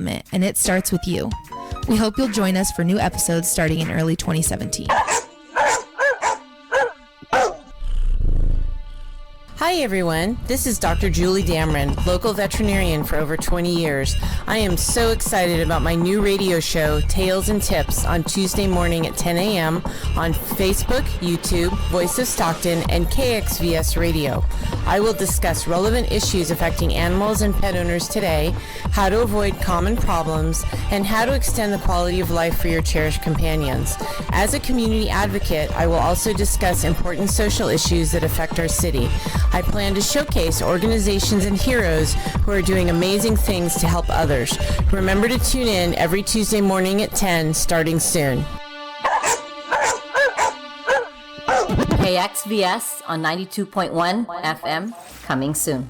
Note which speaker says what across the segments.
Speaker 1: and it starts with you. We hope you'll join us for new episodes starting in early 2017.
Speaker 2: Hi everyone, this is Dr. Julie Damron, local veterinarian for over 20 years. I am so excited about my new radio show, Tales and Tips, on Tuesday morning at 10 a.m. on Facebook, YouTube, Voice of Stockton, and KXVS Radio. I will discuss relevant issues affecting animals and pet owners today, how to avoid common problems, and how to extend the quality of life for your cherished companions. As a community advocate, I will also discuss important social issues that affect our city. I plan to showcase organizations and heroes who are doing amazing things to help others. Remember to tune in every Tuesday morning at 10, starting soon.
Speaker 3: KXVS on 92.1 FM, coming soon.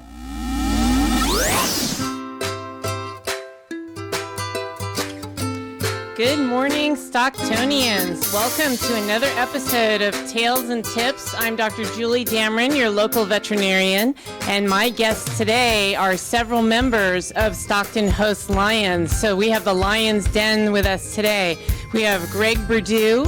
Speaker 4: Good morning, Stocktonians. Welcome to another episode of Tales and Tips. I'm Dr. Julie Damron, your local veterinarian, and my guests today are several members of Stockton Host Lions. So we have the Lions Den with us today. We have Greg Burdue,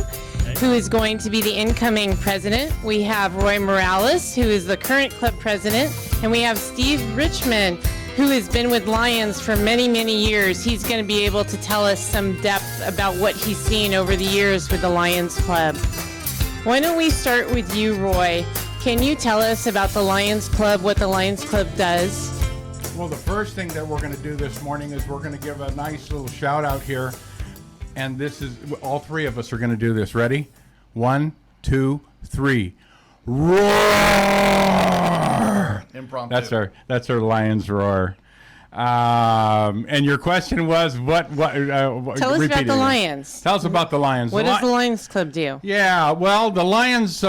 Speaker 4: who is going to be the incoming president. We have Roy Morales, who is the current club president, and we have Steve Richmond, who has been with Lions for many, many years. He's going to be able to tell us some depth about what he's seen over the years with the Lions Club. Why don't we start with you, Roy? Can you tell us about the Lions Club, what the Lions Club does?
Speaker 5: Well, the first thing that we're going to do this morning is we're going to give a nice little shout out here. And this is, all three of us are going to do this. Ready? 1, 2, 3. Roar!
Speaker 6: Impromptu.
Speaker 5: That's our Lions roar. And your question was what?
Speaker 4: Tell us about the Lions.
Speaker 5: Tell us about the Lions.
Speaker 4: What does the Lions Club do?
Speaker 5: Yeah, well, the Lions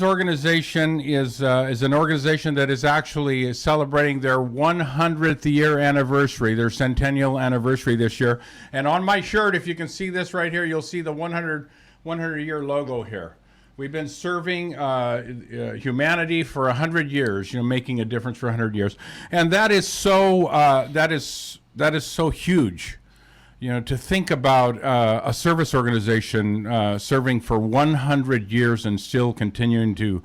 Speaker 5: organization is an organization that is actually celebrating their 100th year anniversary, their centennial anniversary this year. And on my shirt, if you can see this right here, you'll see the 100 year logo here. We've been serving humanity for 100 years, making a difference for 100 years, and that is so huge, to think about a service organization serving for 100 years and still continuing to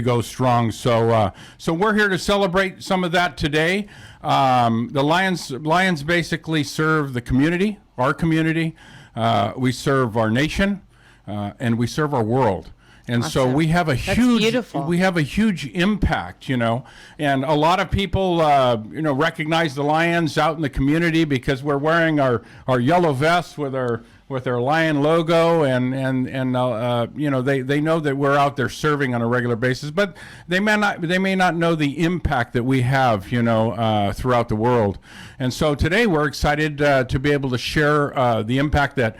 Speaker 5: go strong. So we're here to celebrate some of that today. The Lions basically serve the community, our community. We serve our nation, and we serve our world. And awesome. So we have a huge impact, and a lot of people, recognize the Lions out in the community because we're wearing our yellow vests with our lion logo, and they know that we're out there serving on a regular basis, but they may not know the impact that we have, throughout the world. And so today we're excited to be able to share the impact that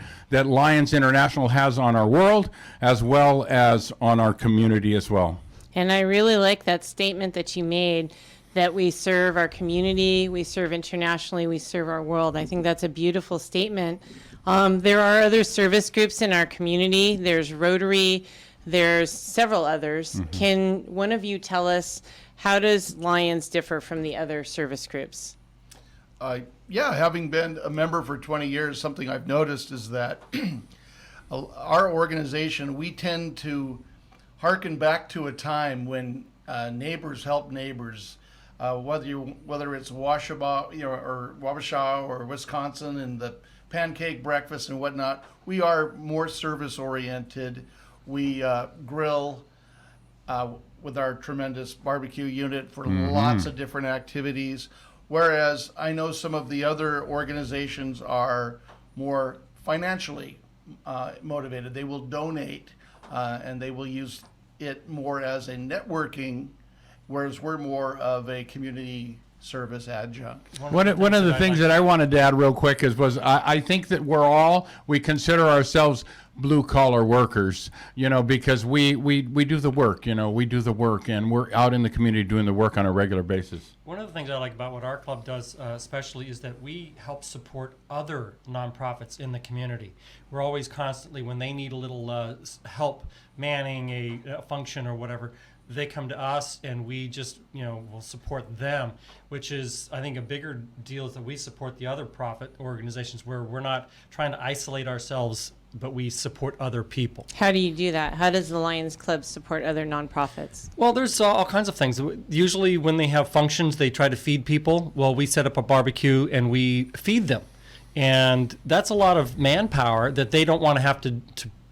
Speaker 5: Lions International has on our world as well as on our community as well.
Speaker 4: And I really like that statement that you made, that we serve our community, we serve internationally, we serve our world. I think that's a beautiful statement. There are other service groups in our community. There's Rotary, there's several others. Mm-hmm. Can one of you tell us, how does Lions differ from the other service groups?
Speaker 6: Having been a member for 20 years, something I've noticed is that our organization, we tend to hearken back to a time when neighbors help neighbors, whether it's Wabasha, or Wabasha or Wisconsin and the pancake breakfast and whatnot. We are more service oriented. We grill with our tremendous barbecue unit for lots of different activities. Whereas I know some of the other organizations are more financially motivated. They will donate and they will use it more as a networking, whereas we're more of a community service adjunct.
Speaker 5: One of the things that I wanted to add real quick I think that we consider ourselves blue collar workers, because we do the work, we do the work, and we're out in the community doing the work on a regular basis.
Speaker 7: One of the things I like about what our club does especially is that we help support other nonprofits in the community. We're always constantly, when they need a little help manning a function or whatever, they come to us and we just, will support them, which is, I think, a bigger deal is that we support the other profit organizations where we're not trying to isolate ourselves, but we support other people.
Speaker 4: How do you do that? How does the Lions Club support other nonprofits?
Speaker 7: Well, there's all kinds of things. Usually when they have functions, they try to feed people. Well, we set up a barbecue and we feed them. And that's a lot of manpower that they don't want to have to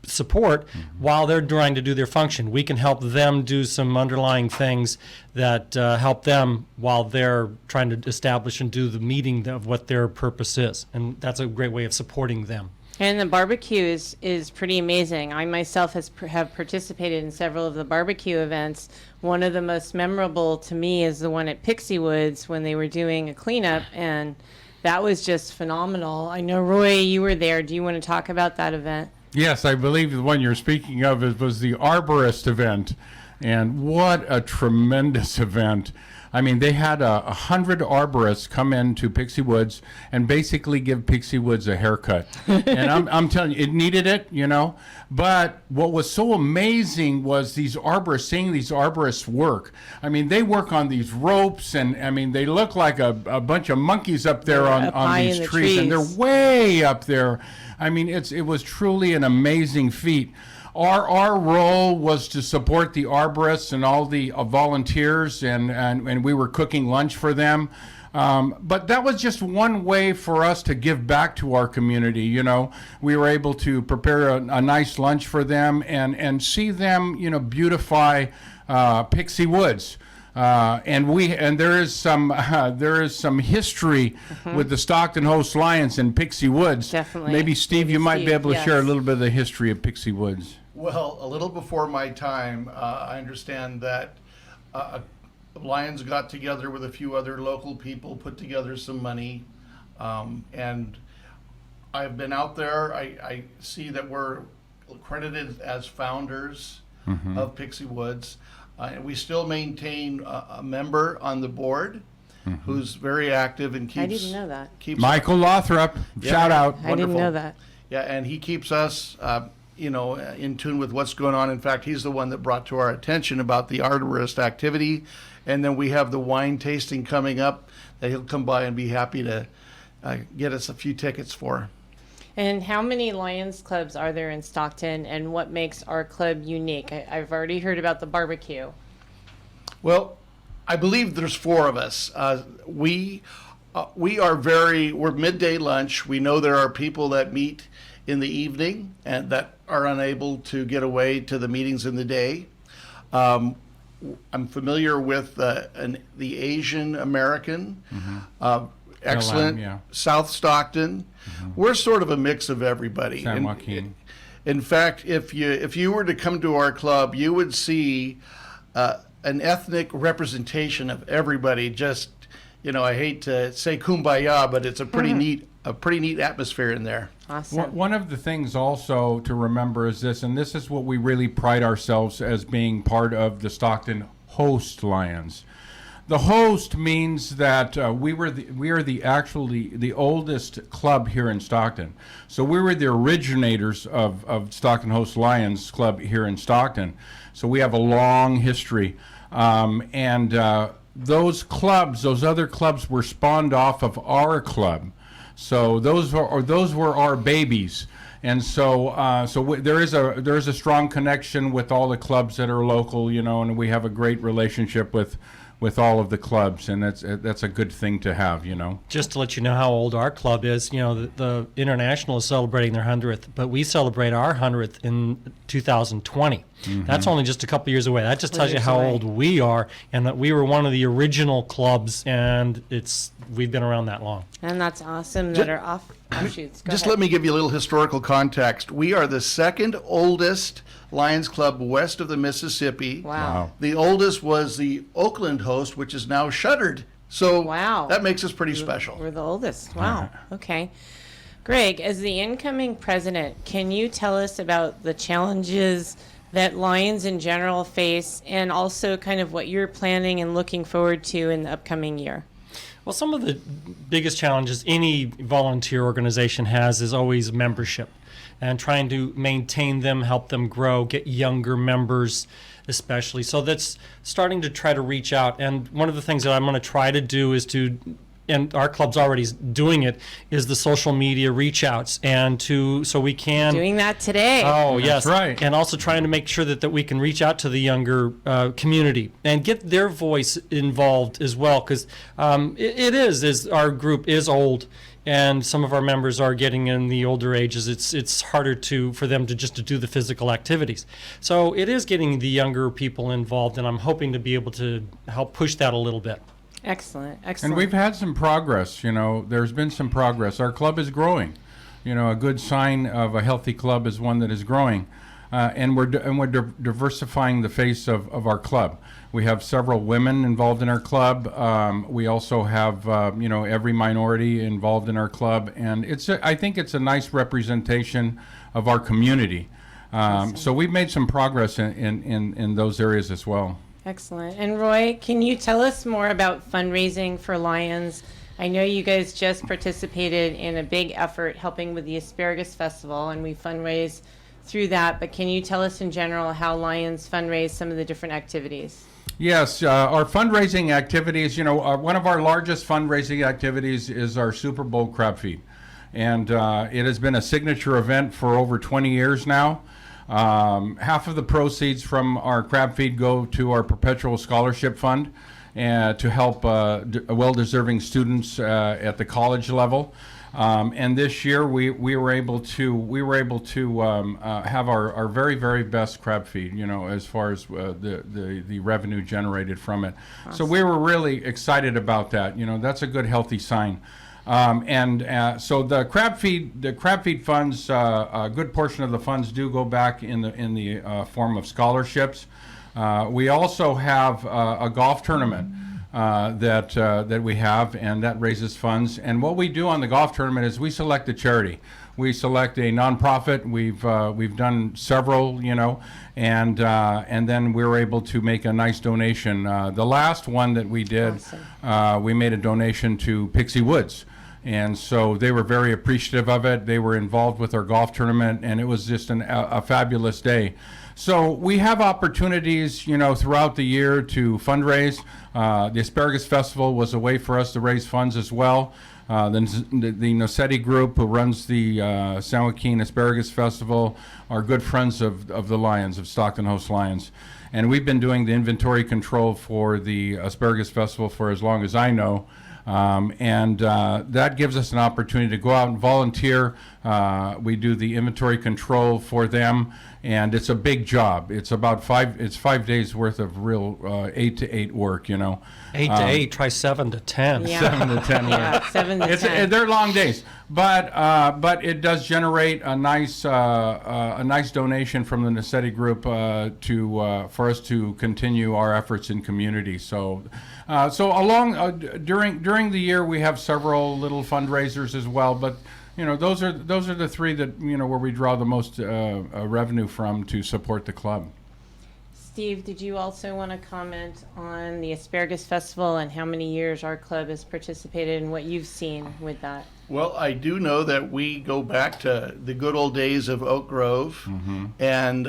Speaker 7: support while they're trying to do their function. We can help them do some underlying things that help them while they're trying to establish and do the meeting of what their purpose is. And that's a great way of supporting them.
Speaker 4: And the barbecue is pretty amazing. I myself have participated in several of the barbecue events. One of the most memorable to me is the one at Pixie Woods when they were doing a cleanup, and that was just phenomenal. I know, Roy, you were there. Do you want to talk about that event?
Speaker 5: Yes, I believe the one you're speaking of was the Arborist event, and what a tremendous event. I mean, they had 100 arborists come into Pixie Woods and basically give Pixie Woods a haircut. And I'm telling you, it needed it, But what was so amazing was seeing these arborists work. I mean, they work on these ropes, and I mean, they look like a bunch of monkeys up there on these trees, and they're way up there. I mean, it was truly an amazing feat. Our role was to support the arborists and all the volunteers, and we were cooking lunch for them. But that was just one way for us to give back to our community. We were able to prepare a nice lunch for them and see them, beautify Pixie Woods. And there is some history with the Stockton Host Lions and Pixie Woods.
Speaker 4: Definitely.
Speaker 5: Maybe Steve, you might be able to share a little bit of the history of Pixie Woods.
Speaker 6: Well, a little before my time, I understand that Lions got together with a few other local people, put together some money, and I've been out there. I see that we're credited as founders of Pixie Woods. And we still maintain a member on the board who's very active and keeps.
Speaker 4: I didn't know that.
Speaker 5: Michael Lothrop, shout out.
Speaker 4: I didn't know that.
Speaker 6: Yeah, and he keeps us, in tune with what's going on. In fact, he's the one that brought to our attention about the arborist activity. And then we have the wine tasting coming up that he'll come by and be happy to get us a few tickets for.
Speaker 4: And how many Lions Clubs are there in Stockton, and what makes our club unique? I've already heard about the barbecue.
Speaker 6: Well, I believe there's 4 of us. We're midday lunch. We know there are people that meet in the evening and that are unable to get away to the meetings in the day. I'm familiar with the Asian American, excellent, South Stockton. We're sort of a mix of everybody.
Speaker 5: San Joaquin.
Speaker 6: In fact, if you were to come to our club, you would see an ethnic representation of everybody. Just, I hate to say kumbaya, but it's a pretty neat atmosphere in there.
Speaker 4: Awesome.
Speaker 5: One of the things also to remember is this, and this is what we really pride ourselves as being part of the Stockton Host Lions. The host means that we are the oldest club here in Stockton. So we were the originators of Stockton Host Lions Club here in Stockton. So we have a long history. And those other clubs were spawned off of our club. So those were our babies. And so there is a strong connection with all the clubs that are local, and we have a great relationship with all of the clubs, and that's a good thing to have,
Speaker 7: Just to let you know how old our club is, the International is celebrating their 100th, but we celebrate our 100th in 2020. That's only just a couple years away. That just tells you how old we are, and that we were one of the original clubs, and we've been around that long.
Speaker 4: And that's awesome that are offshoots. Go
Speaker 6: Just
Speaker 4: ahead.
Speaker 6: let me give you a little historical context. We are the second oldest Lions Club west of the Mississippi.
Speaker 4: Wow.
Speaker 6: The oldest was the Oakland Host, which is now shuttered. So that makes us pretty special.
Speaker 4: We're the oldest. Wow. Okay. Greg, as the incoming president, can you tell us about the challenges that Lions in general face, and also kind of what you're planning and looking forward to in the upcoming year?
Speaker 7: Well, some of the biggest challenges any volunteer organization has is always membership and trying to maintain them, help them grow, get younger members especially. So that's starting to try to reach out. And one of the things that I'm going to try to do is to, and our club's already doing it, is the social media reach outs and so we can
Speaker 4: Doing that today.
Speaker 7: Oh, yes.
Speaker 5: That's right.
Speaker 7: And also trying to make sure that we can reach out to the younger community and get their voice involved as well, because it is our group is old, and some of our members are getting in the older ages. It's harder for them to do the physical activities. So it is getting the younger people involved, and I'm hoping to be able to help push that a little bit.
Speaker 4: Excellent.
Speaker 5: And we've had some progress, there's been some progress. Our club is growing. A good sign of a healthy club is one that is growing. And we're diversifying the face of our club. We have several women involved in our club. We also have, every minority involved in our club. And I think it's a nice representation of our community. So we've made some progress in those areas as well.
Speaker 4: Excellent. And Roy, can you tell us more about fundraising for Lions? I know you guys just participated in a big effort helping with the Asparagus Festival, and we fundraise through that. But can you tell us in general how Lions fundraise some of the different activities?
Speaker 5: Yes, our fundraising activities, one of our largest fundraising activities is our Super Bowl crab feed. And it has been a signature event for over 20 years now. Half of the proceeds from our crab feed go to our perpetual scholarship fund to help well-deserving students at the college level. And this year we were able to have our very, very best crab feed, as far as the revenue generated from it. Awesome. So we were really excited about that. That's a good, healthy sign. So the crab feed funds, a good portion of the funds do go back in the form of scholarships. We also have a golf tournament that we have, and that raises funds. And what we do on the golf tournament is we select a charity. We select a nonprofit. We've done several, and then we were able to make a nice donation. The last one that we did, awesome. We made a donation to Pixie Woods. And so they were very appreciative of it. They were involved with our golf tournament, and it was just a fabulous day. So we have opportunities, throughout the year to fundraise. The Asparagus Festival was a way for us to raise funds as well. The Nocetti group, who runs the San Joaquin Asparagus Festival, are good friends of the Lions, of Stockton Host Lions. And we've been doing the inventory control for the Asparagus Festival for as long as I know. That gives us an opportunity to go out and volunteer. We do the inventory control for them, and it's a big job. It's about 5 days worth of real 8 to 8 work,
Speaker 7: 8 to 8, try 7 to 10.
Speaker 4: Yeah.
Speaker 5: 7 to 10 work.
Speaker 4: Yeah, 7 to 10.
Speaker 5: They're long days, but it does generate a nice donation from the Nocetti group for us to continue our efforts in community. So during the year we have several little fundraisers as well, but those are the three that where we draw the most revenue from to support the club.
Speaker 4: Steve, did you also want to comment on the Asparagus Festival and how many years our club has participated and what you've seen with that?
Speaker 6: Well, I do know that we go back to the good old days of Oak Grove, mm-hmm. and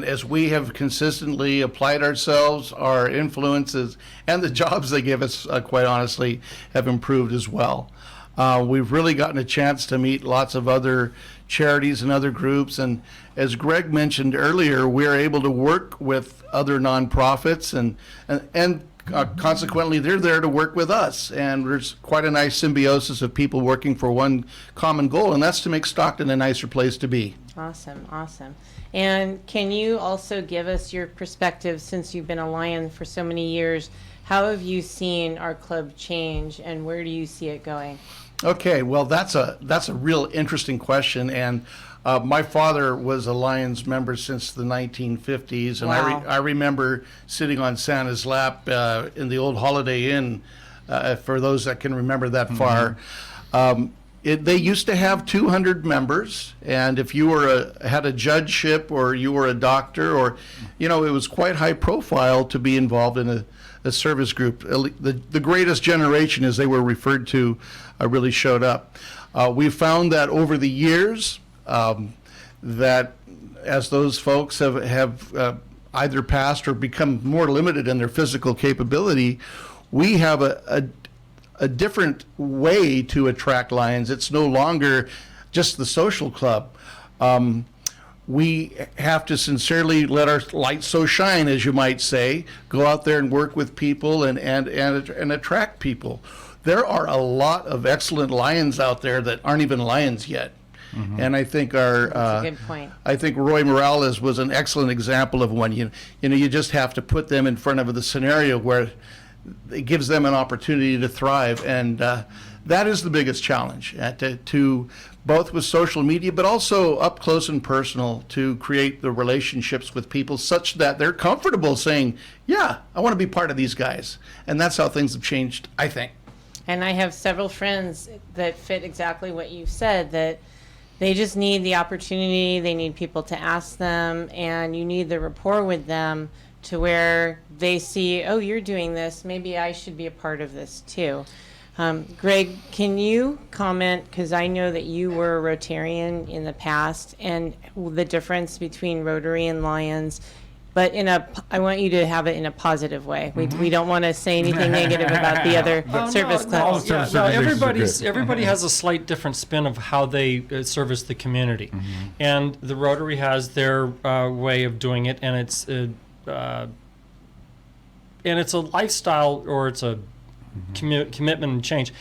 Speaker 6: as we have consistently applied ourselves, our influences and the jobs they give us, quite honestly, have improved as well. We've really gotten a chance to meet lots of other charities and other groups, and as Greg mentioned earlier, we're able to work with other nonprofits, and consequently they're there to work with us, and there's quite a nice symbiosis of people working for one common goal, and that's to make Stockton a nicer place to be.
Speaker 4: Awesome. And can you also give us your perspective, since you've been a Lion for so many years? How have you seen our club change, and where do you see it going?
Speaker 6: Okay, well, that's a real interesting question, and my father was a Lions member since the 1950s, and
Speaker 4: wow.
Speaker 6: I remember sitting on Santa's lap in the old Holiday Inn, for those that can remember that mm-hmm. far. They used to have 200 members, and if you had a judgeship or you were a doctor, or it was quite high profile to be involved in service group. The greatest generation, as they were referred to, really showed up. We've found that over the years, that as those folks have either passed or become more limited in their physical capability, we have a different way to attract Lions. It's no longer just the social club. We have to sincerely let our light so shine, as you might say, go out there and work with people and attract people. There are a lot of excellent Lions out there that aren't even Lions yet. Mm-hmm. And I think
Speaker 4: That's a good point.
Speaker 6: I think Roy Morales was an excellent example of one. You know, you just have to put them in front of the scenario where it gives them an opportunity to thrive, and that is the biggest challenge to both with social media, but also up close and personal, to create the relationships with people such that they're comfortable saying, yeah, I want to be part of these guys. And that's how things have changed, I think.
Speaker 4: And I have several friends that fit exactly what you said, that they just need the opportunity, they need people to ask them, and you need the rapport with them to where they see, oh, you're doing this, maybe I should be a part of this too. Greg, can you comment, because I know that you were a Rotarian in the past, and the difference between Rotary and Lions, but I want you to have it in a positive way. We don't want to say anything negative about the other service clubs.
Speaker 7: Everybody has a slight different spin of how they service the community. Mm-hmm. And the Rotary has their way of doing it, and it's a lifestyle, or it's a commitment and change.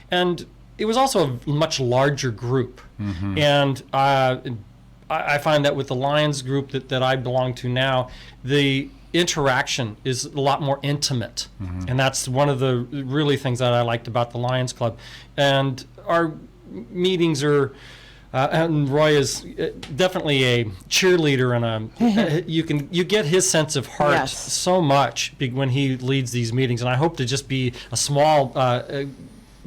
Speaker 7: And it was also a much larger group. Mm-hmm. And I find that with the Lions group that I belong to now, the interaction is a lot more intimate. Mm-hmm. And that's one of the really things that I liked about the Lions Club. And our meetings are, and Roy is definitely a cheerleader, and you get his sense of heart so much when he leads these meetings. And I hope to just be a small,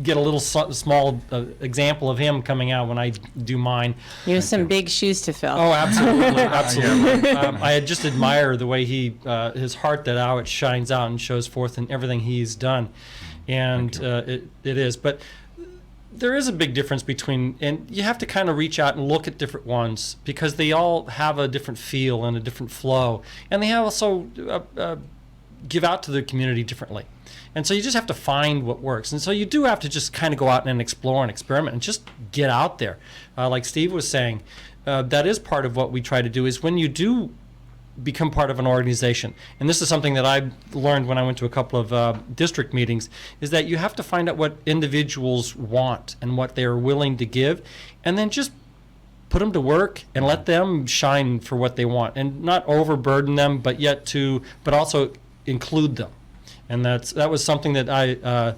Speaker 7: get a little small example of him coming out when I do mine.
Speaker 4: You have some big shoes to fill.
Speaker 7: Oh, absolutely, absolutely. I just admire the way his heart, that how it shines out and shows forth in everything he's done, and it is. But there is a big difference between, and you have to kind of reach out and look at different ones, because they all have a different feel and a different flow, and they also give out to the community differently. And so you just have to find what works. And so you do have to just kind of go out and explore and experiment and just get out there. Like Steve was saying, that is part of what we try to do, is when you do become part of an organization, and this is something that I learned when I went to a couple of district meetings, is that you have to find out what individuals want and what they're willing to give, and then just put them to work and let them shine for what they want, and not overburden them, but also include them. And that was something that I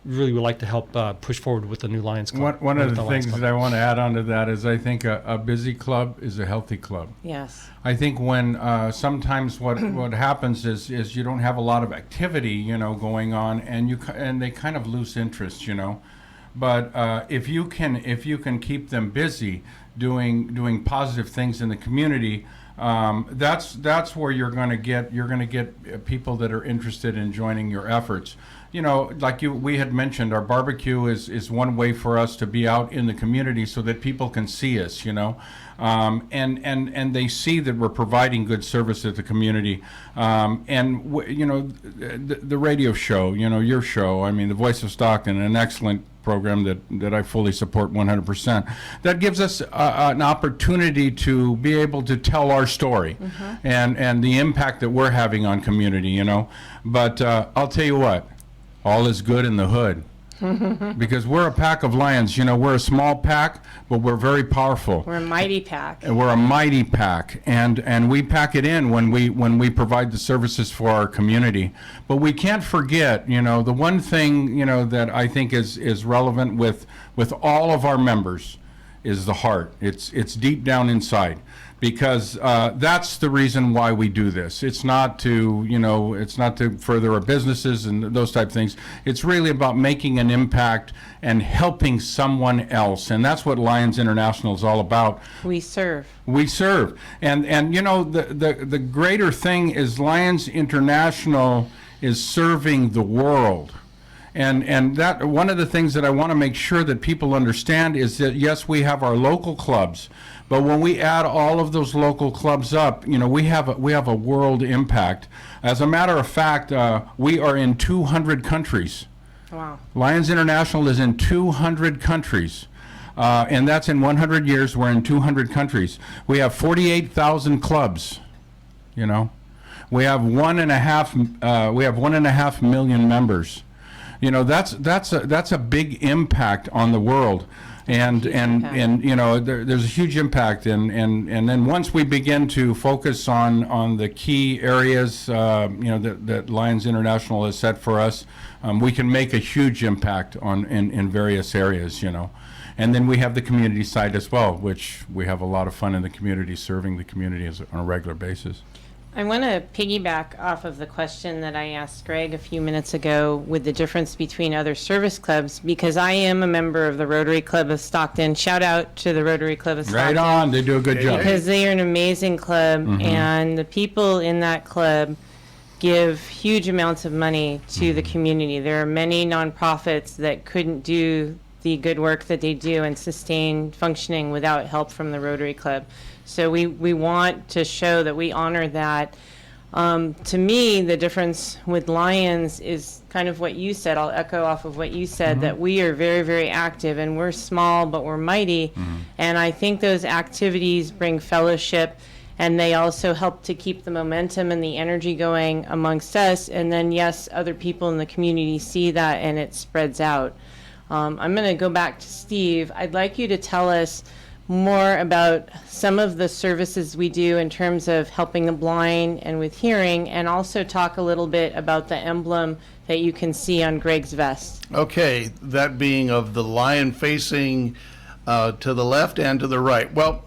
Speaker 7: really would like to help push forward with the new Lions Club.
Speaker 5: One of the things that I want to add on to that is, I think a busy club is a healthy club.
Speaker 4: Yes.
Speaker 5: I think when sometimes what happens is you don't have a lot of activity, going on, and they kind of lose interest, But if you can keep them busy doing positive things in the community, that's where you're going to get people that are interested in joining your efforts. Like we had mentioned, our barbecue is one way for us to be out in the community so that people can see us, and they see that we're providing good service to the community. The radio show, your show, the Voice of Stockton, an excellent program that I fully support 100%. That gives us an opportunity to be able to tell our story, mm-hmm. and the impact that we're having on community, But I'll tell you what, all is good in the hood. Because we're a pack of lions, we're a small pack, but we're very powerful.
Speaker 4: We're a mighty pack.
Speaker 5: And we're a mighty pack, and we pack it in when we provide the services for our community. But we can't forget, the one thing, that I think is relevant with all of our members is the heart. It's deep down inside. Because that's the reason why we do this. It's not to further our businesses and those type of things. It's really about making an impact and helping someone else, and that's what Lions International is all about.
Speaker 4: We serve.
Speaker 5: And the greater thing is Lions International is serving the world. And that one of the things that I want to make sure that people understand is that, yes, we have our local clubs, but when we add all of those local clubs up, we have a world impact. As a matter of fact, we are in 200 countries.
Speaker 4: Wow.
Speaker 5: Lions International is in 200 countries. And that's in 100 years, we're in 200 countries. We have 48,000 clubs, We have 1.5 million members. That's a big impact on the world. And there's a huge impact, and then once we begin to focus on the key areas that Lions International has set for us, we can make a huge impact in various areas, And then we have the community side as well, which we have a lot of fun in the community, serving the community on a regular basis.
Speaker 4: I want to piggyback off of the question that I asked Greg a few minutes ago with the difference between other service clubs, because I am a member of the Rotary Club of Stockton. Shout out to the Rotary Club of Stockton.
Speaker 5: Right on, they do a good job.
Speaker 4: Because they are an amazing club, and the people in that club give huge amounts of money to the community. There are many nonprofits that couldn't do the good work that they do and sustain functioning without help from the Rotary Club. So we want to show that we honor that. To me, the difference with Lions is kind of what you said. I'll echo off of what you said, that we are very, very active, and we're small, but we're mighty. And I think those activities bring fellowship, and they also help to keep the momentum and the energy going amongst us. And then, yes, other people in the community see that, and it spreads out. I'm going to go back to Steve. I'd like you to tell us more about some of the services we do in terms of helping the blind and with hearing, and also talk a little bit about the emblem that you can see on Greg's vest.
Speaker 6: Okay, that being of the lion facing to the left and to the right. Well,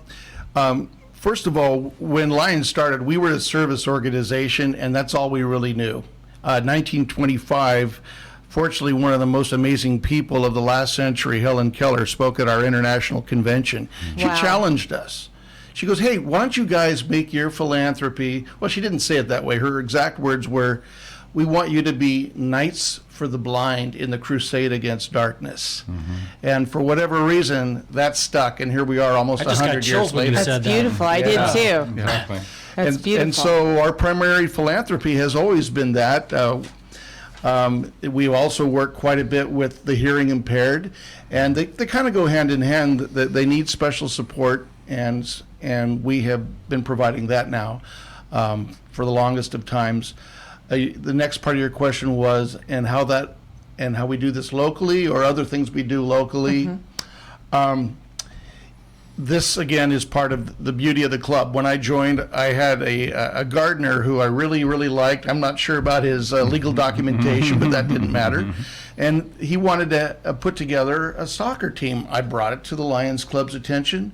Speaker 6: first of all, when Lions started, we were a service organization, and that's all we really knew. 1925, fortunately, one of the most amazing people of the last century, Helen Keller, spoke at our international convention. She challenged us. She goes, hey, why don't you guys make your philanthropy, well, she didn't say it that way. Her exact words were, we want you to be knights for the blind in the crusade against darkness. And for whatever reason, that stuck, and here we are almost 100 years later.
Speaker 4: That's beautiful. I did too.
Speaker 5: Exactly.
Speaker 4: That's beautiful.
Speaker 6: And so our primary philanthropy has always been that. We also work quite a bit with the hearing impaired, and they kind of go hand in hand. They need special support, and we have been providing that now for the longest of times. The next part of your question was, and how we do this locally, or other things we do locally. This, again, is part of the beauty of the club. When I joined, I had a gardener who I really, really liked. I'm not sure about his legal documentation, but that didn't matter. And he wanted to put together a soccer team. I brought it to the Lions Club's attention.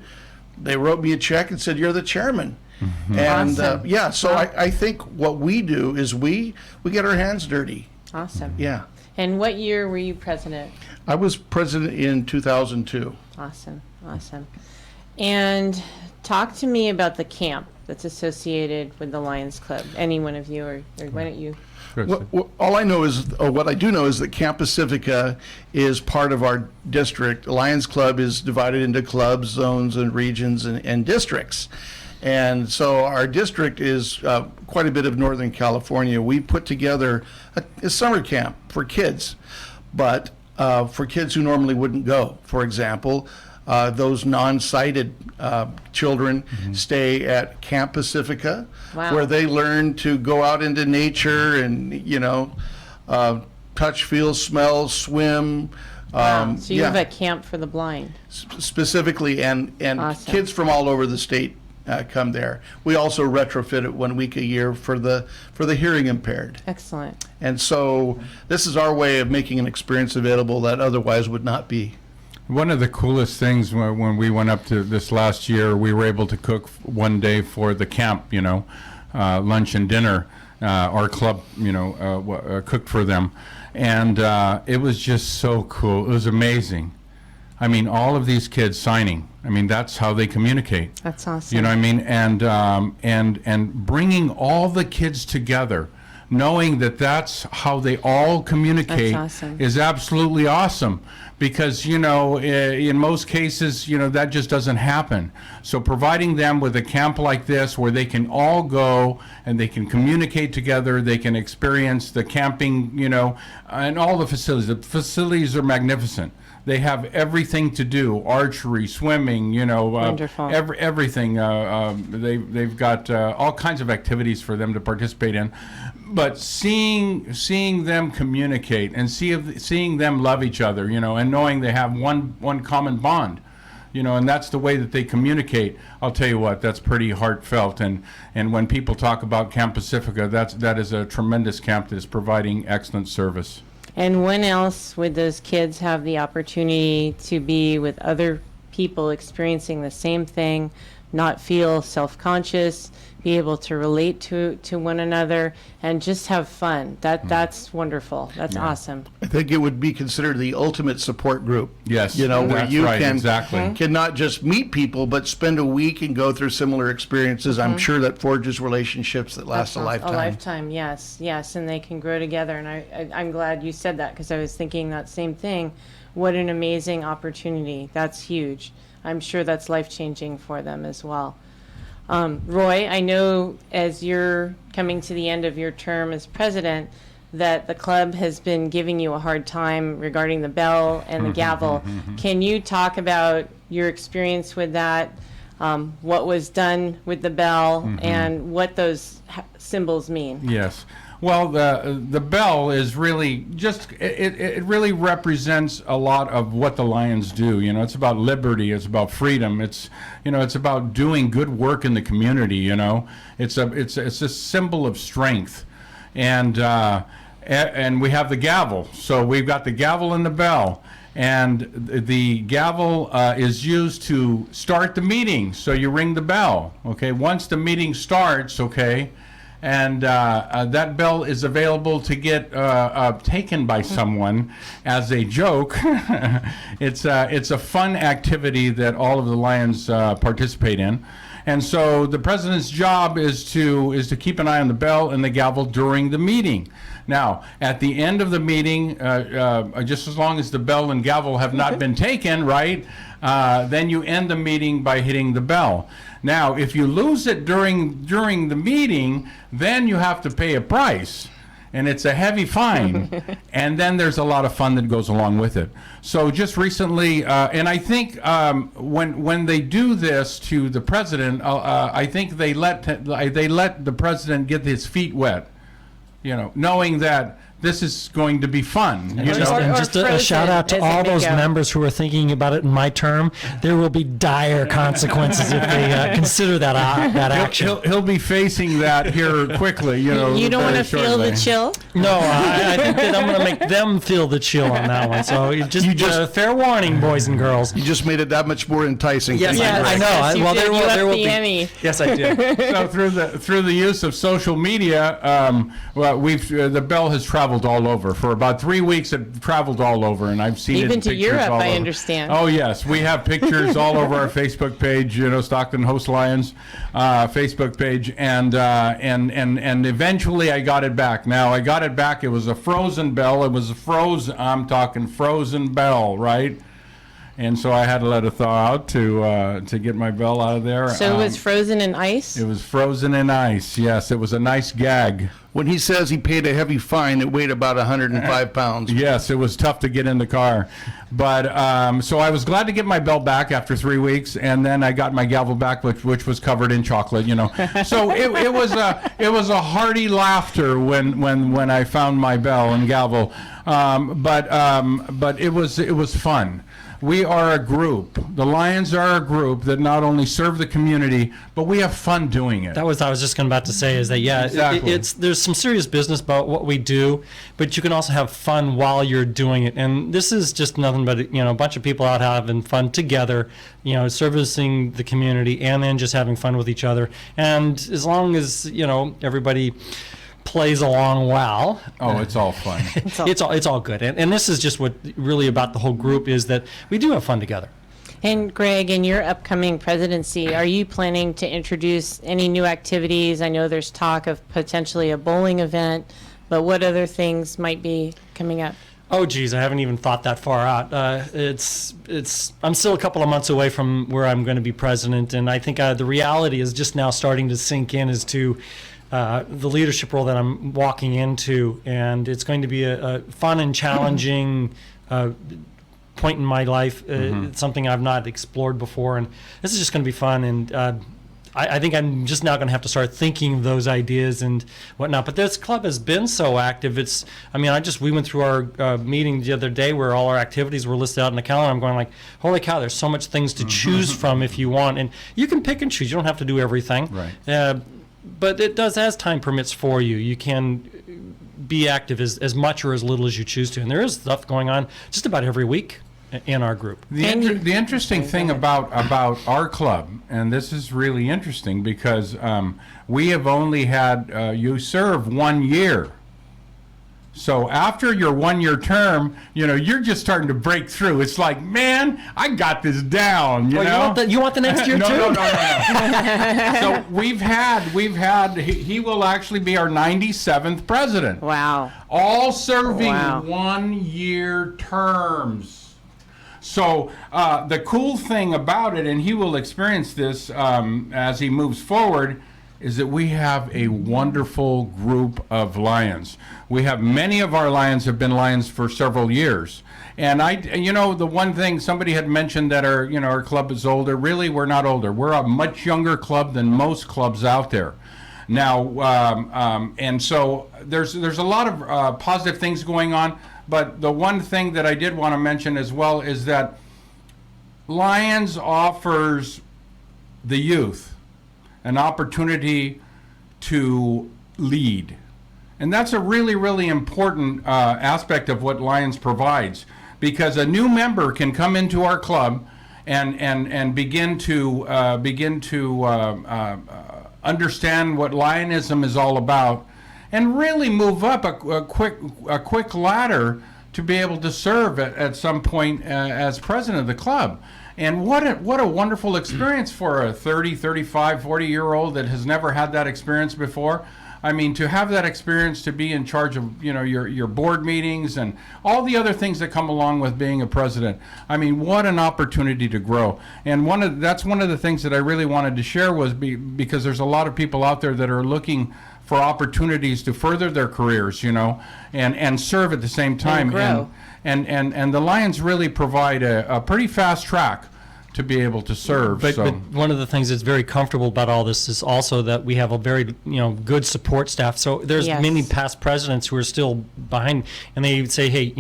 Speaker 6: They wrote me a check and said, you're the chairman. And
Speaker 4: Awesome.
Speaker 6: So I think what we do is we get our hands dirty.
Speaker 4: Awesome.
Speaker 6: Yeah.
Speaker 4: And what year were you president?
Speaker 6: I was president in 2002.
Speaker 4: Awesome. And talk to me about the camp that's associated with the Lions Club. Any one of you, or why don't you?
Speaker 6: Well, all I know is, or what I do know is that Camp Pacifica is part of our district. Lions Club is divided into clubs, zones, and regions, and districts. And so our district is quite a bit of Northern California. We put together a summer camp for kids, but for kids who normally wouldn't go. For example, those non-sighted children stay at Camp Pacifica, where they learn to go out into nature and, touch, feel, smell, swim.
Speaker 4: So you have a camp for the blind.
Speaker 6: Specifically, and
Speaker 4: Awesome.
Speaker 6: Kids from all over the state come there. We also retrofit it 1 week a year for the hearing impaired.
Speaker 4: Excellent.
Speaker 6: And so this is our way of making an experience available that otherwise would not be.
Speaker 5: One of the coolest things when we went up to this last year, we were able to cook one day for the camp, lunch and dinner. Our club, cooked for them. And it was just so cool. It was amazing. I mean, all of these kids signing. I mean, that's how they communicate.
Speaker 4: That's awesome.
Speaker 5: You know what I mean? And bringing all the kids together, knowing that that's how they all communicate
Speaker 4: That's awesome.
Speaker 5: is absolutely awesome. Because, in most cases, that just doesn't happen. So providing them with a camp like this where they can all go and they can communicate together, they can experience the camping, and all the facilities. The facilities are magnificent. They have everything to do: archery, swimming,
Speaker 4: Wonderful.
Speaker 5: everything. They've got all kinds of activities for them to participate in. But seeing them communicate and seeing them love each other, and knowing they have one common bond, and that's the way that they communicate. I'll tell you what, that's pretty heartfelt. And when people talk about Camp Pacifica, that is a tremendous camp that is providing excellent service.
Speaker 4: And when else would those kids have the opportunity to be with other people experiencing the same thing, not feel self-conscious, be able to relate to one another, and just have fun? That's wonderful. That's awesome.
Speaker 6: I think it would be considered the ultimate support group.
Speaker 5: Yes,
Speaker 6: where
Speaker 5: that's
Speaker 6: you
Speaker 5: right,
Speaker 6: can
Speaker 5: exactly.
Speaker 6: can not just meet people, but spend a week and go through similar experiences. I'm sure that forges relationships that last a lifetime.
Speaker 4: A lifetime, yes, and they can grow together. And I'm glad you said that, because I was thinking that same thing. What an amazing opportunity. That's huge. I'm sure that's life-changing for them as well. Roy, I know as you're coming to the end of your term as president that the club has been giving you a hard time regarding the bell and the gavel. Can you talk about your experience with that, what was done with the bell, and what those symbols mean?
Speaker 5: Yes. Well, the bell is really just, it really represents a lot of what the Lions do. It's about liberty, it's about freedom, it's about doing good work in the community. It's a symbol of strength, and we have the gavel. So we've got the gavel and the bell, and the gavel is used to start the meeting. So you ring the bell. Okay, once the meeting starts. Okay. And that bell is available to get taken by someone as a joke. It's a fun activity that all of the Lions participate in. And so the president's job is to keep an eye on the bell and the gavel during the meeting. Now, at the end of the meeting, just as long as the bell and gavel have not been taken, right, then you end the meeting by hitting the bell. Now, if you lose it during the meeting, then you have to pay a price, and it's a heavy fine, and then there's a lot of fun that goes along with it. So just recently, and I think when they do this to the president, I think they let the president get his feet wet, knowing that this is going to be fun.
Speaker 7: And just a shout out to all those members who are thinking about it in my term. There will be dire consequences if they consider that action.
Speaker 5: He'll be facing that here quickly.
Speaker 4: You don't want to feel the chill?
Speaker 7: No, I think that I'm going to make them feel the chill on that one. So just fair warning, boys and girls.
Speaker 6: You just made it that much more enticing.
Speaker 7: Yes, I know.
Speaker 4: Yes,
Speaker 7: well, there will be.
Speaker 4: Emmy.
Speaker 7: Yes, I did.
Speaker 5: So through the use of social media, the bell has traveled all over. For about 3 weeks, it traveled all over, and I've seen
Speaker 4: even
Speaker 5: it
Speaker 4: to Europe, I understand.
Speaker 5: Oh yes, we have pictures all over our Facebook page. Stockton Host Lions Facebook page, and eventually I got it back. Now I got it back. It was a frozen bell. It was a frozen. I'm talking frozen bell, right? And so I had to let it thaw out to get my bell out of there.
Speaker 4: So it was frozen in ice?
Speaker 5: It was frozen in ice, yes. It was a nice gag.
Speaker 6: When he says he paid a heavy fine, it weighed about 105 pounds.
Speaker 5: Yes, it was tough to get in the car. But so I was glad to get my bell back after 3 weeks, and then I got my gavel back, which was covered in chocolate, So it was a hearty laughter when I found my bell and gavel. But it was fun. We are a group. The Lions are a group that not only serve the community, but we have fun doing it.
Speaker 7: That was I was just about to say is that
Speaker 5: Exactly.
Speaker 7: There's some serious business about what we do, but you can also have fun while you're doing it. And this is just nothing but a bunch of people out having fun together, servicing the community, and then just having fun with each other. And as long as everybody plays along well.
Speaker 5: Oh, it's all fun.
Speaker 7: It's all good. And this is just what really about the whole group is that we do have fun together.
Speaker 4: And Greg, in your upcoming presidency, are you planning to introduce any new activities? I know there's talk of potentially a bowling event, but what other things might be coming up?
Speaker 7: Oh, geez, I haven't even thought that far out. I'm still a couple of months away from where I'm going to be president, and I think the reality is just now starting to sink in as to the leadership role that I'm walking into, and it's going to be a fun and challenging point in my life. It's something I've not explored before, and this is just going to be fun. And I think I'm just now going to have to start thinking of those ideas and whatnot. But this club has been so active. We went through our meeting the other day where all our activities were listed out in the calendar. I'm going like, holy cow, there's so much things to choose from if you want. And you can pick and choose. You don't have to do everything.
Speaker 5: Right.
Speaker 7: But it does, as time permits for you. You can be active as much or as little as you choose to. And there is stuff going on just about every week in our group.
Speaker 5: The interesting thing about our club, and this is really interesting because we have only had you serve 1 year. So after your 1 year term, you're just starting to break through. It's like, man, I got this down. You know?
Speaker 7: You want the next year too?
Speaker 5: No. So we've had. He will actually be our 97th president.
Speaker 4: Wow.
Speaker 5: All serving
Speaker 4: Wow.
Speaker 5: 1 year terms. So the cool thing about it, and he will experience this as he moves forward, is that we have a wonderful group of Lions. We have many of our Lions have been Lions for several years. And the one thing somebody had mentioned that our club is older. Really, we're not older. We're a much younger club than most clubs out there. Now, and so there's a lot of positive things going on. But the one thing that I did want to mention as well is that Lions offers the youth an opportunity to lead. And that's a really, really important aspect of what Lions provides, because a new member can come into our club and begin to understand what Lionism is all about, and really move up a quick ladder to be able to serve at some point as president of the club. And what a wonderful experience for a 30, 35, 40-year-old that has never had that experience before. I mean, to have that experience, to be in charge of your board meetings and all the other things that come along with being a president. I mean, what an opportunity to grow. And that's one of the things that I really wanted to share was because there's a lot of people out there that are looking for opportunities to further their careers, and serve at the same time.
Speaker 4: And grow.
Speaker 5: And the Lions really provide a pretty fast track to be able to serve.
Speaker 7: But one of the things that's very comfortable about all this is also that we have a very good support staff. So there's
Speaker 4: Yes.
Speaker 7: many past presidents who are still behind, and they say, hey,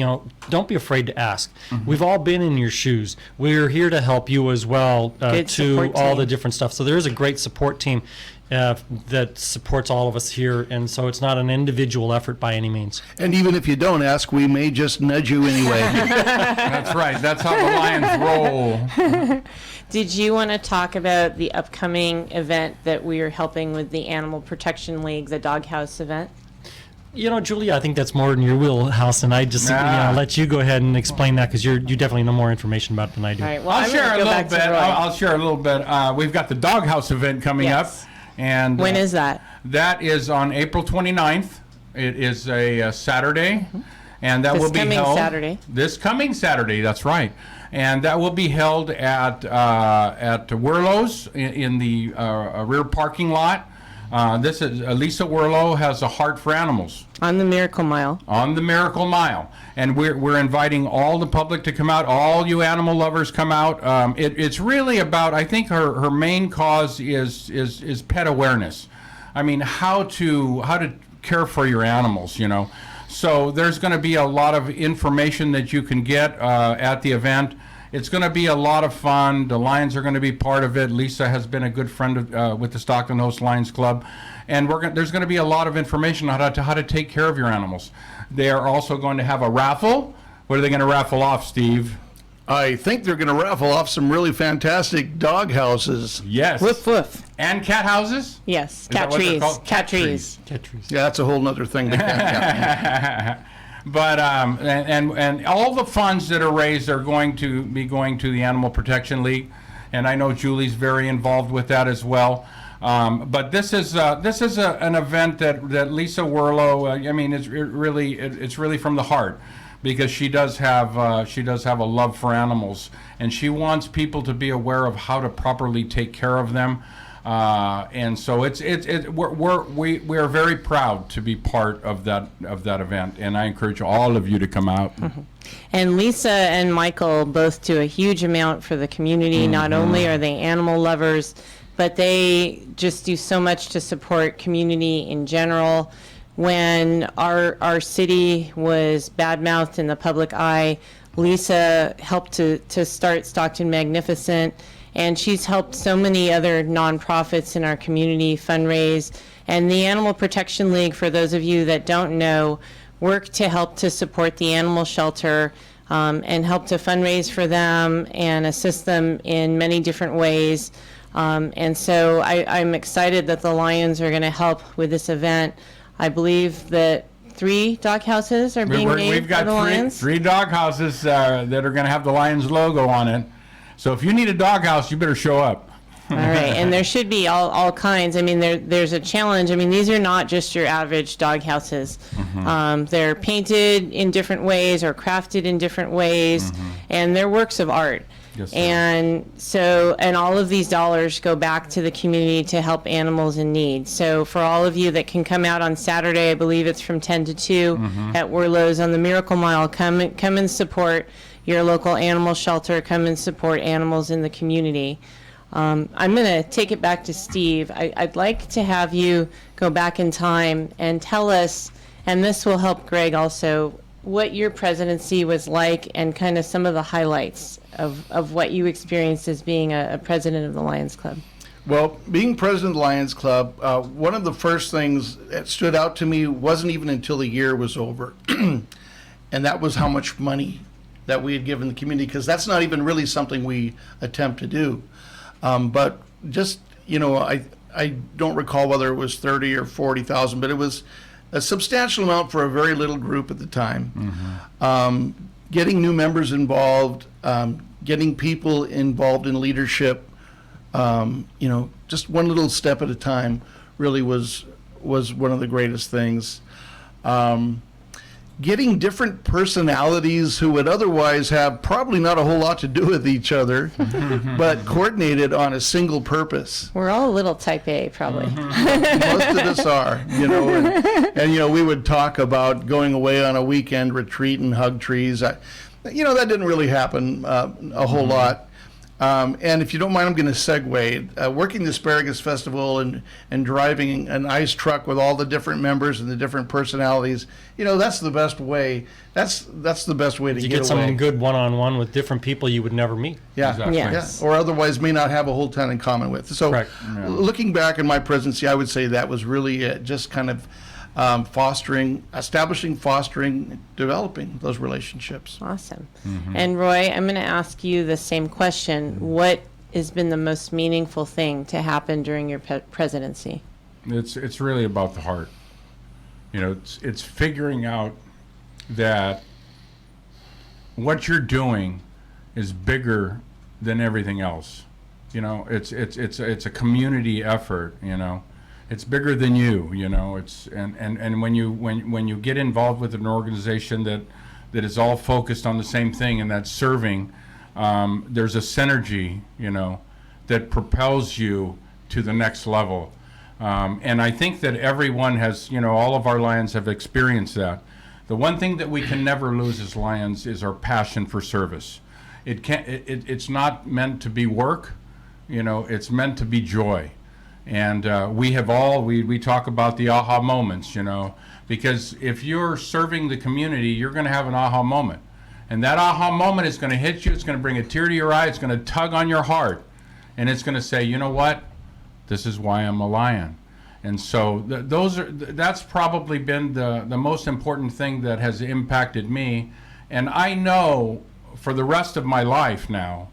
Speaker 7: don't be afraid to ask. We've all been in your shoes. We're here to help you as well
Speaker 4: Good
Speaker 7: to
Speaker 4: support
Speaker 7: all
Speaker 4: team.
Speaker 7: the different stuff. So there is a great support team that supports all of us here, and so it's not an individual effort by any means.
Speaker 6: And even if you don't ask, we may just nudge you anyway.
Speaker 5: That's right. That's how the Lions roll.
Speaker 4: Did you want to talk about the upcoming event that we are helping with the Animal Protection League, the Doghouse event?
Speaker 7: Julia, I think that's more in your wheelhouse, and I just let you go ahead and explain that, because you definitely know more information about it than I do.
Speaker 4: All right. Well,
Speaker 5: I'll
Speaker 4: I'm
Speaker 5: share
Speaker 4: gonna
Speaker 5: a
Speaker 4: go
Speaker 5: little
Speaker 4: back to
Speaker 5: bit.
Speaker 4: Roy.
Speaker 5: I'll share a little bit. We've got the Doghouse event coming
Speaker 4: Yes.
Speaker 5: up. And
Speaker 4: When is that?
Speaker 5: That is on April 29th. It is a Saturday, and that
Speaker 4: This
Speaker 5: will be
Speaker 4: coming
Speaker 5: held
Speaker 4: Saturday.
Speaker 5: This coming Saturday. That's right, and that will be held at Whirlow's in the rear parking lot. This is Lisa Whirlow has a heart for animals.
Speaker 4: On the Miracle Mile.
Speaker 5: On the Miracle Mile, and we're inviting all the public to come out. All you animal lovers come out. It's really about, I think her main cause is pet awareness. I mean, how to care for your animals. So there's going to be a lot of information that you can get at the event. It's going to be a lot of fun. The Lions are going to be part of it. Lisa has been a good friend with the Stockton Host Lions Club. And there's going to be a lot of information on how to take care of your animals. They are also going to have a raffle. What are they going to raffle off, Steve?
Speaker 6: I think they're going to raffle off some really fantastic dog houses.
Speaker 5: Yes.
Speaker 4: Woof woof.
Speaker 5: And cat houses?
Speaker 4: Yes.
Speaker 5: that
Speaker 4: Cat
Speaker 5: what they're
Speaker 4: trees.
Speaker 5: called?
Speaker 4: Cat trees.
Speaker 6: Yeah, that's a whole nother thing.
Speaker 5: But and all the funds that are raised are going to be going to the Animal Protection League, and I know Julie's very involved with that as well. But this is an event that Lisa Whirlow, I mean, it's really from the heart, because she does have a love for animals, and she wants people to be aware of how to properly take care of them. And so we're very proud to be part of that event, and I encourage all of you to come out.
Speaker 4: Mm-hmm. And Lisa and Michael both do a huge amount for the community. Not only are they animal lovers, but they just do so much to support community in general. When our city was badmouthed in the public eye, Lisa helped to start Stockton Magnificent, and she's helped so many other nonprofits in our community fundraise. And the Animal Protection League, for those of you that don't know, work to help to support the animal shelter and help to fundraise for them and assist them in many different ways. And so I'm excited that the Lions are going to help with this event. I believe that 3 doghouses are being made
Speaker 5: We've got
Speaker 4: for the Lions.
Speaker 5: three doghouses that are going to have the Lions logo on it. So if you need a doghouse, you better show up.
Speaker 4: All right, and there should be all kinds. I mean, there's a challenge. I mean, these are not just your average doghouses. They're painted in different ways or crafted in different ways, and they're works of art.
Speaker 5: Yes,
Speaker 4: And so, and all of these dollars go back to the community to help animals in need. So for all of you that can come out on Saturday, I believe it's from 10 to 2 at Whirlow's on the Miracle Mile, come and support your local animal shelter, come and support animals in the community. I'm going to take it back to Steve. I'd like to have you go back in time and tell us, and this will help Greg also, what your presidency was like and kind of some of the highlights of what you experienced as being a president of the Lions Club.
Speaker 6: Well, being president of the Lions Club, one of the first things that stood out to me wasn't even until the year was over. And that was how much money that we had given the community, because that's not even really something we attempt to do. But just, I don't recall whether it was 30 or 40,000, but it was a substantial amount for a very little group at the time. Getting new members involved, getting people involved in leadership, just one little step at a time really was one of the greatest things. Getting different personalities who would otherwise have probably not a whole lot to do with each other, but coordinated on a single purpose.
Speaker 4: We're all a little type A, probably.
Speaker 6: Most of us are, and we would talk about going away on a weekend retreat and hug trees. That didn't really happen a whole lot. And if you don't mind, I'm going to segue. Working the Asparagus Festival and driving an ice truck with all the different members and the different personalities, that's the best way. That's the best way to
Speaker 7: You
Speaker 6: get
Speaker 7: get
Speaker 6: away.
Speaker 7: something good one-on-one with different people you would never meet.
Speaker 6: Yeah.
Speaker 5: Exactly.
Speaker 4: Yes.
Speaker 6: Yeah, or otherwise may not have a whole ton in common with. So
Speaker 7: Correct.
Speaker 6: looking back in my presidency, I would say that was really just kind of establishing, fostering, developing those relationships.
Speaker 4: Awesome. And Roy, I'm going to ask you the same question. What has been the most meaningful thing to happen during your presidency?
Speaker 5: It's really about the heart. It's figuring out that what you're doing is bigger than everything else. It's a community effort. It's bigger than you. It's and when you get involved with an organization that is all focused on the same thing, and that's serving, there's a synergy that propels you to the next level. And I think that everyone has, all of our Lions have experienced that. The one thing that we can never lose as Lions is our passion for service. It's not meant to be work, it's meant to be joy. And we talk about the aha moments, because if you're serving the community, you're going to have an aha moment. And that aha moment is going to hit you, it's going to bring a tear to your eye, it's going to tug on your heart, and it's going to say, you know what, this is why I'm a Lion. And so that's probably been the most important thing that has impacted me. And I know for the rest of my life now,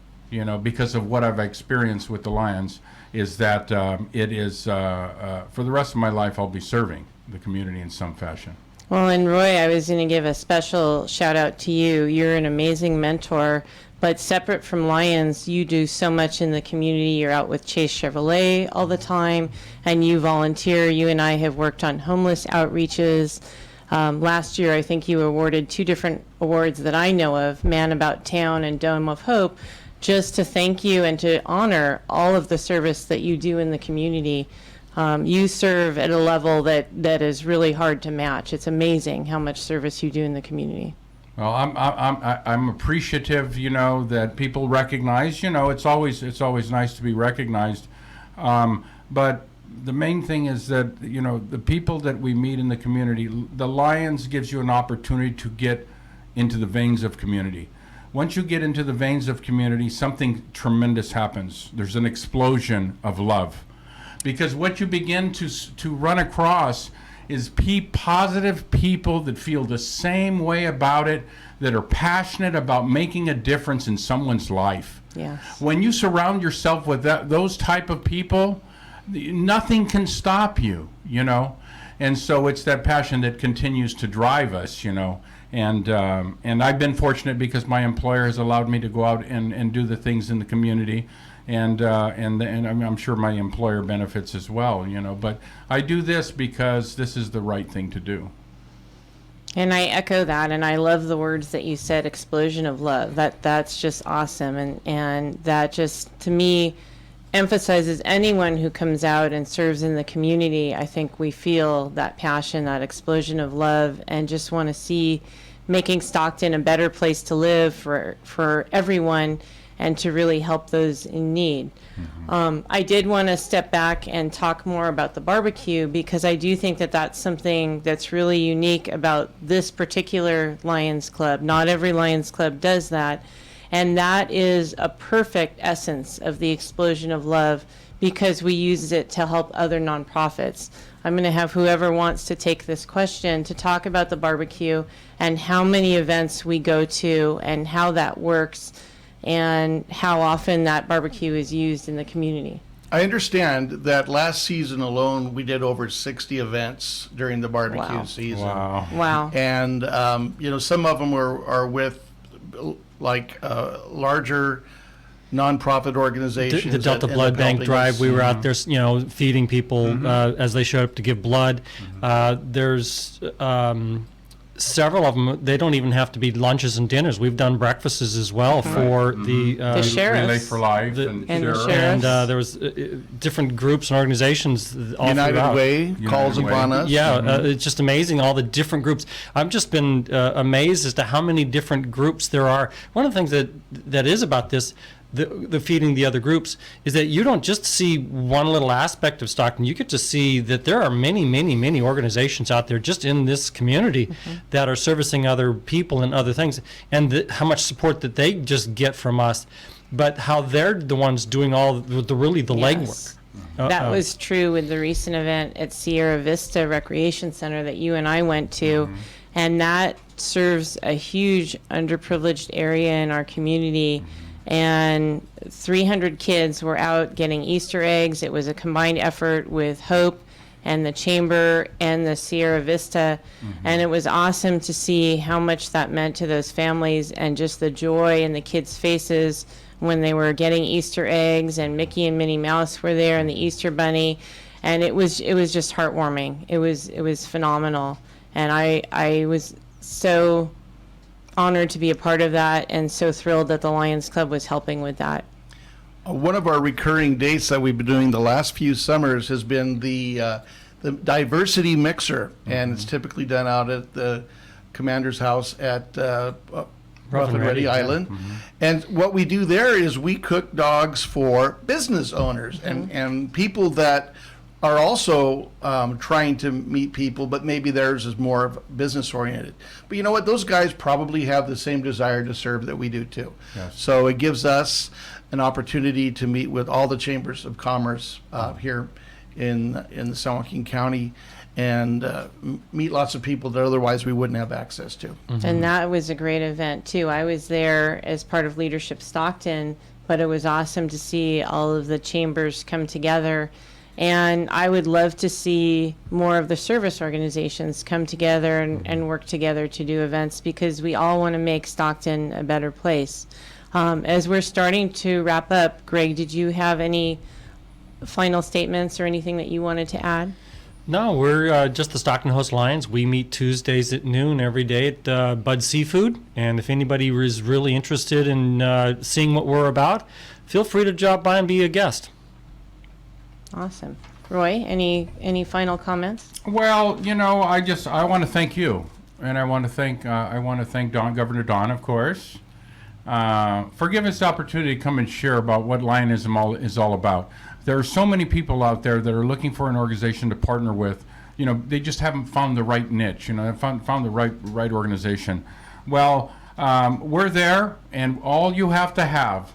Speaker 5: because of what I've experienced with the Lions, is that for the rest of my life I'll be serving the community in some fashion.
Speaker 4: Well, and Roy, I was going to give a special shout out to you. You're an amazing mentor, but separate from Lions, you do so much in the community. You're out with Chase Chevrolet all the time, and you volunteer. You and I have worked on homeless outreaches. Last year, I think you awarded 2 different awards that I know of, Man About Town and Dome of Hope, just to thank you and to honor all of the service that you do in the community. You serve at a level that is really hard to match. It's amazing how much service you do in the community.
Speaker 5: Well, I'm appreciative, that people recognize. It's always nice to be recognized, but the main thing is that the people that we meet in the community, the Lions gives you an opportunity to get into the veins of community. Once you get into the veins of community, something tremendous happens. There's an explosion of love, because what you begin to run across is positive people that feel the same way about it, that are passionate about making a difference in someone's life.
Speaker 4: Yes.
Speaker 5: When you surround yourself with those type of people, nothing can stop you, and so it's that passion that continues to drive us, and I've been fortunate because my employer has allowed me to go out and do the things in the community. And I'm sure my employer benefits as well, but I do this because this is the right thing to do.
Speaker 4: And I echo that, and I love the words that you said, explosion of love. That's just awesome, and that just, to me, emphasizes anyone who comes out and serves in the community. I think we feel that passion, that explosion of love, and just want to see making Stockton a better place to live for everyone, and to really help those in need. I did want to step back and talk more about the barbecue, because I do think that that's something that's really unique about this particular Lions Club. Not every Lions Club does that. And that is a perfect essence of the explosion of love, because we use it to help other nonprofits. I'm going to have whoever wants to take this question to talk about the barbecue and how many events we go to and how that works, and how often that barbecue is used in the community.
Speaker 6: I understand that last season alone, we did over 60 events during the barbecue season.
Speaker 4: Wow.
Speaker 6: And, some of them are with larger nonprofit organizations.
Speaker 7: The Delta Blood Bank drive, we were out there, feeding people as they showed up to give blood. There's several of them, they don't even have to be lunches and dinners. We've done breakfasts as well for the
Speaker 4: sheriffs.
Speaker 5: Relay for Life and
Speaker 4: the
Speaker 5: Sheriff.
Speaker 4: sheriffs.
Speaker 7: there was different groups and organizations all
Speaker 6: United
Speaker 7: throughout.
Speaker 6: Way calls
Speaker 5: United
Speaker 6: upon
Speaker 5: Way.
Speaker 6: us.
Speaker 7: Yeah, it's just amazing, all the different groups. I've just been amazed as to how many different groups there are. One of the things that is about this, the feeding the other groups, is that you don't just see one little aspect of Stockton. You get to see that there are many, many, many organizations out there just in this community that are servicing other people and other things, and how much support that they just get from us, but how they're the ones doing all the legwork.
Speaker 4: That was true with the recent event at Sierra Vista Recreation Center that you and I went to, and that serves a huge underprivileged area in our community. And 300 kids were out getting Easter eggs. It was a combined effort with Hope and the Chamber and the Sierra Vista. And it was awesome to see how much that meant to those families, and just the joy in the kids' faces when they were getting Easter eggs, and Mickey and Minnie Mouse were there, and the Easter Bunny. And it was just heartwarming. It was phenomenal. And I was so honored to be a part of that, and so thrilled that the Lions Club was helping with that.
Speaker 6: One of our recurring dates that we've been doing the last few summers has been the diversity mixer, and it's typically done out at the commander's house at Rough and Ready Island. And what we do there is we cook dogs for business owners and people that are also trying to meet people, but maybe theirs is more of business oriented. But you know what? Those guys probably have the same desire to serve that we do too.
Speaker 5: Yes.
Speaker 6: So it gives us an opportunity to meet with all the chambers of commerce here in the San Joaquin County, and meet lots of people that otherwise we wouldn't have access to.
Speaker 4: And that was a great event too. I was there as part of Leadership Stockton, but it was awesome to see all of the chambers come together. And I would love to see more of the service organizations come together and work together to do events, because we all want to make Stockton a better place. As we're starting to wrap up, Greg, did you have any final statements or anything that you wanted to add?
Speaker 7: No, we're just the Stockton Host Lions. We meet Tuesdays at noon every day at Bud Seafood. And if anybody is really interested in seeing what we're about, feel free to drop by and be a guest.
Speaker 4: Awesome. Roy, any final comments?
Speaker 5: Well, I want to thank you, and I want to thank Governor Don, of course, for giving us the opportunity to come and share about what Lionism is all about. There are so many people out there that are looking for an organization to partner with. They just haven't found the right niche. Found the right organization. Well, we're there, and all you have to have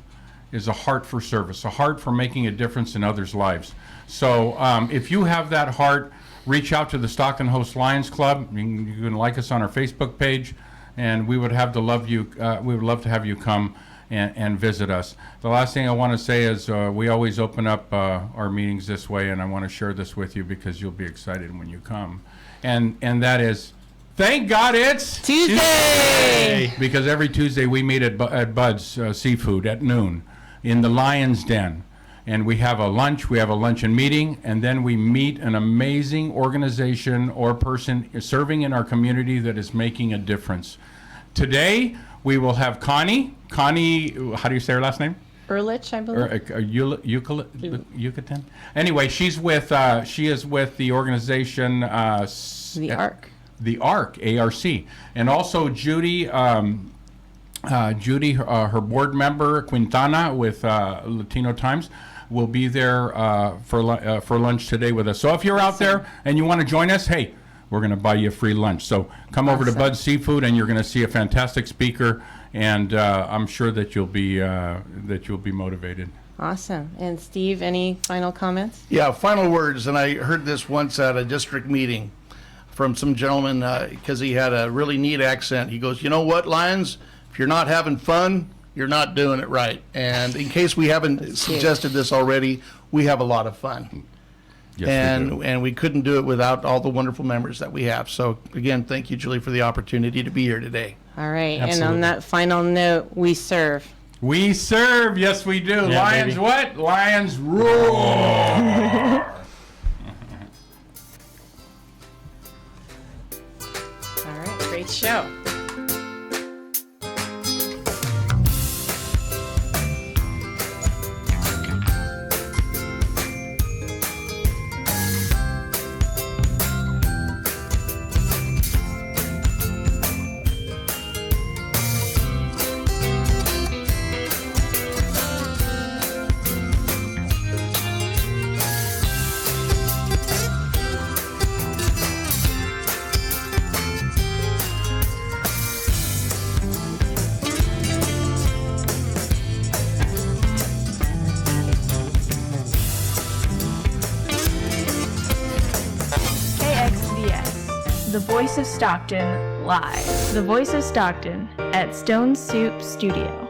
Speaker 5: is a heart for service, a heart for making a difference in others' lives. So if you have that heart, reach out to the Stockton Host Lions Club. You can like us on our Facebook page, and we would love to have you come and visit us. The last thing I want to say is we always open up our meetings this way, and I want to share this with you because you'll be excited when you come. And that is, thank God it's
Speaker 4: Tuesday!
Speaker 5: Because every Tuesday we meet at Bud's Seafood at noon in the Lion's Den. And we have a luncheon meeting, and then we meet an amazing organization or person serving in our community that is making a difference. Today, we will have Connie, how do you say her last name?
Speaker 4: Ehrlich, I believe.
Speaker 5: Yucatan? Anyway, she is with the organization
Speaker 4: The Arc.
Speaker 5: The Arc, A-R-C. And also Judy, her board member, Quintana with Latino Times, will be there for lunch today with us. So if you're out there and you want to join us, hey, we're going to buy you a free lunch. So come over to Bud Seafood, and you're going to see a fantastic speaker, and I'm sure that you'll be motivated.
Speaker 4: Awesome. And Steve, any final comments?
Speaker 6: Yeah, final words. And I heard this once at a district meeting from some gentleman because he had a really neat accent. He goes, "You know what, Lions? If you're not having fun, you're not doing it right." And in case we haven't suggested this already, we have a lot of fun. Yes, and we couldn't do it without all the wonderful members that we have. So again, thank you, Julie, for the opportunity to be here today.
Speaker 4: All right.
Speaker 7: Absolutely.
Speaker 4: And on that final note, we serve.
Speaker 5: We serve, yes we do.
Speaker 7: Yeah,
Speaker 5: Lions
Speaker 7: baby.
Speaker 5: what? Lions roar.
Speaker 4: All right. Great show.
Speaker 8: KXVS, the voice of Stockton live. The voice of Stockton at Stone Soup Studio.